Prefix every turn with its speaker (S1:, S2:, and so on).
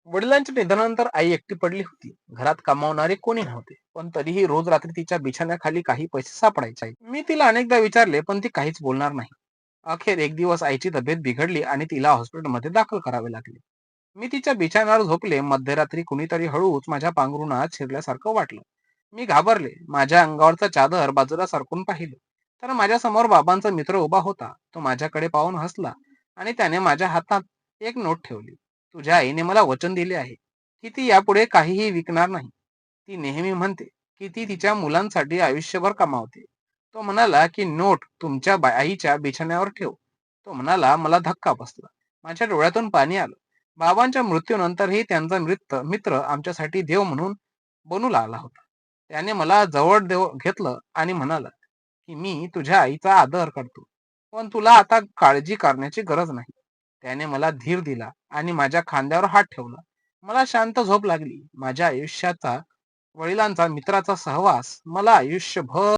S1: वडिलांच्या निधनानंतर आई एकटी पडली होती. घरात कमावणारे कोणी नव्हते, पण तरीही रोज रात्री तिच्या बिछाण्याखाली काही पैसे सापडायचे. मी तिला अनेकदा विचारले, पण ती काहीच बोलणार नाही. अखेर एक दिवस आईची तब्येत बिघडली आणि तिला हॉस्पिटलमध्ये दाखल करावे लागले. मी तिच्या बिछाण्यावर झोपले. मध्यरात्री कुणीतरी हळूच माझ्या पांघरुणात शिरल्यासारखं वाटलं. मी घाबरले. माझ्या अंगावरचा चादर बाजूला सरकून पाहिलं, तर माझ्या समोर बाबांचा मित्र उभा होता. तो माझ्याकडे पाहून हसला आणि त्याने माझ्या हातात एक नोट ठेवली. तुझ्या आईने मला वचन दिले आहे की ती यापुढे काहीही विकणार नाही. ती नेहमी म्हणते की ती तिच्या मुलांसाठी आयुष्यभर कमावते. तो म्हणाला की नोट तुमच्या आईच्या बिछाण्यावर ठेव. तो म्हणाला. मला धक्का बसला. माझ्या डोळ्यातून पाणी आलं. बाबांच्या मृत्यूनंतरही त्यांचा मित्र आमच्यासाठी देव म्हणून बनू लागला होता. त्याने मला जवळ घेतलं आणि म्हणाला की मी तुझ्या आईचा आदर करतो, पण तुला आता काळजी करण्याची गरज नाही. त्याने मला धीर दिला आणि माझ्या खांद्यावर हात ठेवला. मला शांत झोप लागली. माझ्या आयुष्याचा वडिलांचा मित्राचा सहवास मला आयुष्यभर